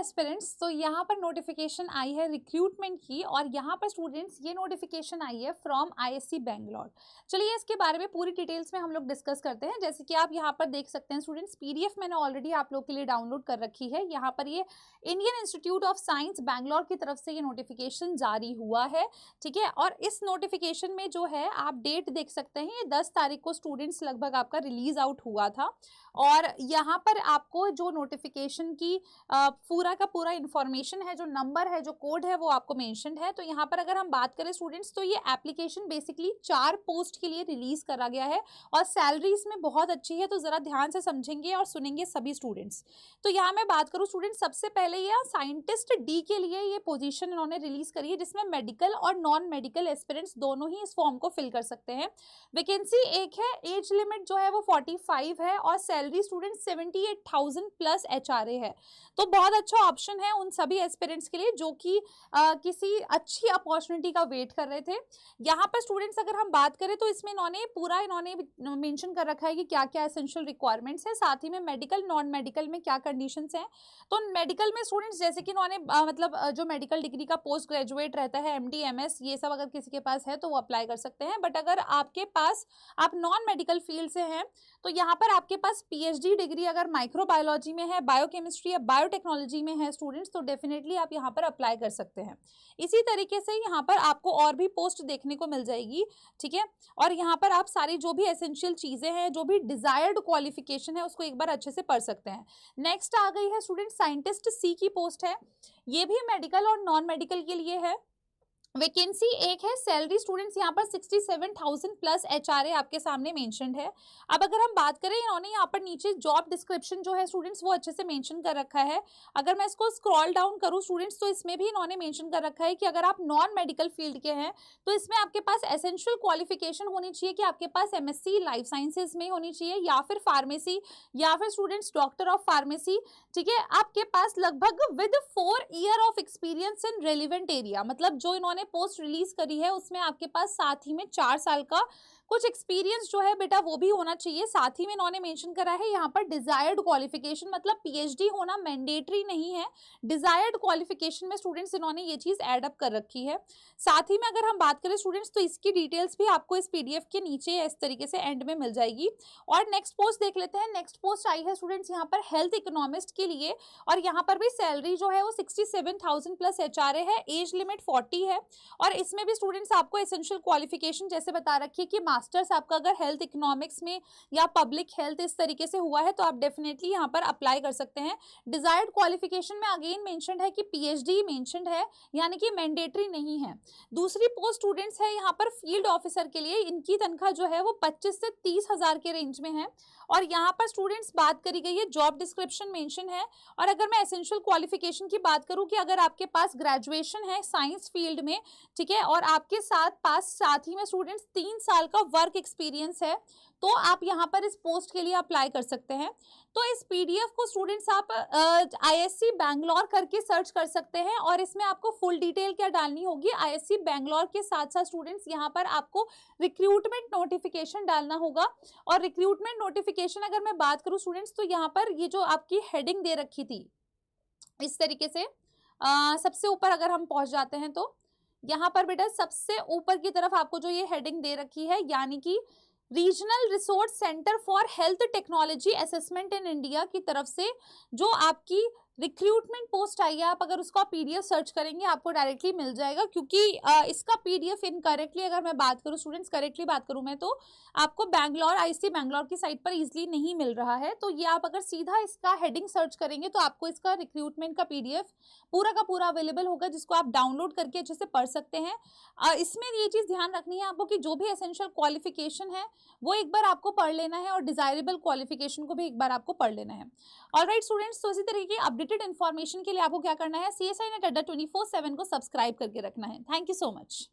Aspirants, तो यहाँ पर नोटिफिकेशन आई है रिक्रूटमेंट की और यहाँ पर स्टूडेंट्स ये नोटिफिकेशन आई है फ्रॉम आईएससी बेंगलोर। चलिए इसके बारे में पूरी डिटेल्स में हम लोग डिस्कस करते हैं। जैसे कि आप यहाँ पर देख सकते हैं स्टूडेंट्स, पीडीएफ मैंने ऑलरेडी आप लोग के लिए डाउनलोड कर रखी है। यहाँ पर ये Indian institute of science Bangalore की तरफ से ये नोटिफिकेशन जारी हुआ है, ठीक है। और इस नोटिफिकेशन में जो है आप डेट देख सकते हैं, ये 10 तारीख को स्टूडेंट्स लगभग आपका रिलीज आउट हुआ था। और यहाँ पर आपको जो नोटिफिकेशन की पूरा का पूरा इंफॉर्मेशन है, जो नंबर है, जो कोड है, वो आपको मेंशन्ड है। तो यहाँ पर अगर हम बात करें स्टूडेंट्स, तो ये एप्लीकेशन बेसिकली 4 पोस्ट के लिए रिलीज करा गया है और सैलरी इसमें बहुत अच्छी है। तो जरा ध्यान से समझेंगे और सुनेंगे सभी स्टूडेंट्स। तो यहाँ मैं बात करूँ स्टूडेंट्स, सबसे पहले ये साइंटिस्ट डी के लिए ये पोजीशन इन्होंने रिलीज करी है, जिसमें मेडिकल और नॉन मेडिकल एस्पिरेंट्स दोनों ही इस फॉर्म को फिल कर सकते हैं। वैकेंसी एक है, एज लिमिट जो है वो 45 है और सैलरी स्टूडेंट 78,000 प्लस एचआरए है। तो बहुत अच्छा ऑप्शन है उन सभी एस्पिरेंट्स के लिए जो कि किसी अच्छी अपॉर्चुनिटी का वेट कर रहे थे। यहाँ पर स्टूडेंट्स अगर हम बात करें तो इसमें इन्होंने मेंशन कर रखा है कि क्या क्या एसेंशियल रिक्वायरमेंट्स है, साथ ही में मेडिकल नॉन मेडिकल में क्या कंडीशंस हैं। तो मेडिकल में स्टूडेंट्स जैसे कि इन्होंने जो मेडिकल डिग्री का पोस्ट ग्रेजुएट रहता है, एमडी एमएस, ये सब अगर किसी के पास है तो वो अप्लाई कर सकते हैं। बट अगर आपके पास आप नॉन मेडिकल फील्ड से हैं तो यहाँ पर आपके पास पीएचडी डिग्री अगर माइक्रोबायोलॉजी में है, बायोकेमिस्ट्री या बायोटेक्नोलॉजी में है स्टूडेंट्स, तो डेफिनेटली आप यहाँ पर अप्लाई कर सकते हैं। इसी तरीके से यहाँ पर आपको और भी पोस्ट देखने को मिल जाएगी, ठीक है। और यहाँ पर आप सारी जो भी एसेंशियल चीजें हैं, जो भी डिजायर्ड क्वालिफिकेशन है, उसको एक बार अच्छे से पढ़ सकते हैं। नेक्स्ट आ गई है स्टूडेंट साइंटिस्ट सी की पोस्ट है, ये भी मेडिकल और नॉन मेडिकल के लिए है। वैकेंसी एक है, सैलरी स्टूडेंट्स यहाँ पर 67,000 प्लस एचआरए आपके सामने मेंशन्ड है। अब अगर हम बात करें, इन्होंने यहाँ पर नीचे जॉब डिस्क्रिप्शन जो है स्टूडेंट्स वो अच्छे से मेंशन कर रखा है। अगर मैं इसको स्क्रॉल डाउन करूँ स्टूडेंट्स, तो इसमें भी इन्होंने मेंशन कर रखा है कि अगर आप नॉन मेडिकल फील्ड के हैं तो इसमें आपके पास एसेंशियल क्वालिफिकेशन होनी चाहिए कि आपके पास एमएससी लाइफ साइंसेज में होनी चाहिए या फिर फार्मेसी या फिर स्टूडेंट्स डॉक्टर ऑफ फार्मेसी, ठीक है। आपके पास लगभग with 4 year of experience in relevant area, मतलब जो इन्होंने पोस्ट रिलीज करी है उसमें आपके पास साथ ही में 4 साल का कुछ एक्सपीरियंस जो है बेटा वो भी होना चाहिए। साथ ही में इन्होंने मेंशन करा है यहाँ पर डिजायर्ड क्वालिफिकेशन, मतलब पीएचडी होना मैंडेटरी नहीं है, डिजायर्ड क्वालिफिकेशन में स्टूडेंट्स इन्होंने ये चीज ऐड अप कर रखी है। साथ ही में अगर हम बात करें स्टूडेंट्स, तो इसकी डिटेल्स भी आपको इस पीडीएफ के नीचे इस तरीके से एंड में मिल जाएगी। और नेक्स्ट पोस्ट देख लेते हैं। नेक्स्ट पोस्ट आई है स्टूडेंट्स यहाँ पर हेल्थ इकोनॉमिस्ट के लिए और यहाँ पर भी सैलरी जो है वो 67,000 प्लस एचआरए है, एज लिमिट 40 है। और इसमें भी स्टूडेंट्स आपको एसेंशियल क्वालिफिकेशन जैसे बता रखी है कि मास्टर्स आपका अगर हेल्थ इकोनॉमिक्स में या पब्लिक हेल्थ इस तरीके से हुआ है तो आप डेफिनेटली यहाँ पर अप्लाई कर सकते हैं। डिजायर्ड क्वालिफिकेशन में अगेन मेंशन्ड है कि पीएचडी मेंशन्ड है, यानी कि मैंडेटरी नहीं है। दूसरी पोस्ट स्टूडेंट्स है यहाँ पर फील्ड ऑफिसर के लिए, इनकी तनख्वाह जो है वो 25 से 30 हजार के रेंज में है। और यहाँ पर स्टूडेंट्स बात करी गई है, जॉब डिस्क्रिप्शन मेंशन है। और अगर मैं एसेंशियल क्वालिफिकेशन की बात करूँ कि अगर आपके पास ग्रेजुएशन है साइंस फील्ड में, ठीक है, और आपके साथ ही में स्टूडेंट्स 3 साल का वर्क एक्सपीरियंस है, तो आप यहाँ पर इस पोस्ट के लिए अप्लाई कर सकते हैं। तो इस पीडीएफ को स्टूडेंट्स आप आईएससी बैंगलोर करके सर्च कर सकते हैं और इसमें आपको फुल डिटेल क्या डालनी होगी, आईएससी बैंगलोर के साथ साथ स्टूडेंट्स यहाँ पर आपको रिक्रूटमेंट नोटिफिकेशन डालना होगा। और रिक्रूटमेंट नोटिफिकेशन अगर मैं बात करूँ स्टूडेंट्स, तो यहाँ पर ये जो आपकी हेडिंग दे रखी थी इस तरीके से सबसे ऊपर अगर हम पहुंच जाते हैं तो यहाँ पर बेटा सबसे ऊपर की तरफ आपको जो ये हेडिंग दे रखी है, यानी कि regional resource centre for health technology assessment in India की तरफ से जो आपकी रिक्रूटमेंट पोस्ट आई है, आप अगर उसका पीडीएफ सर्च करेंगे आपको डायरेक्टली मिल जाएगा। क्योंकि इसका पीडीएफ इनकरेक्टली अगर मैं बात करूँ स्टूडेंट्स, करेक्टली बात करूँ मैं, तो आपको बैंगलोर आईसी बैंगलोर की साइट पर इजीली नहीं मिल रहा है। तो ये आप अगर सीधा इसका हेडिंग सर्च करेंगे तो आपको इसका रिक्रूटमेंट का पीडीएफ पूरा का पूरा अवेलेबल होगा, जिसको आप डाउनलोड करके अच्छे से पढ़ सकते हैं। इसमें ये चीज़ ध्यान रखनी है आपको कि जो भी एसेंशियल क्वालिफिकेशन है वो एक बार आपको पढ़ लेना है और डिजायरेबल क्वालिफिकेशन को भी एक बार आपको पढ़ लेना है। ऑलराइट स्टूडेंट्स, तो इसी तरीके की अपडेटेड इन्फॉर्मेशन के लिए आपको क्या करना है, CSI Net Adda 24/7 को सब्सक्राइब करके रखना है। Thank you so much.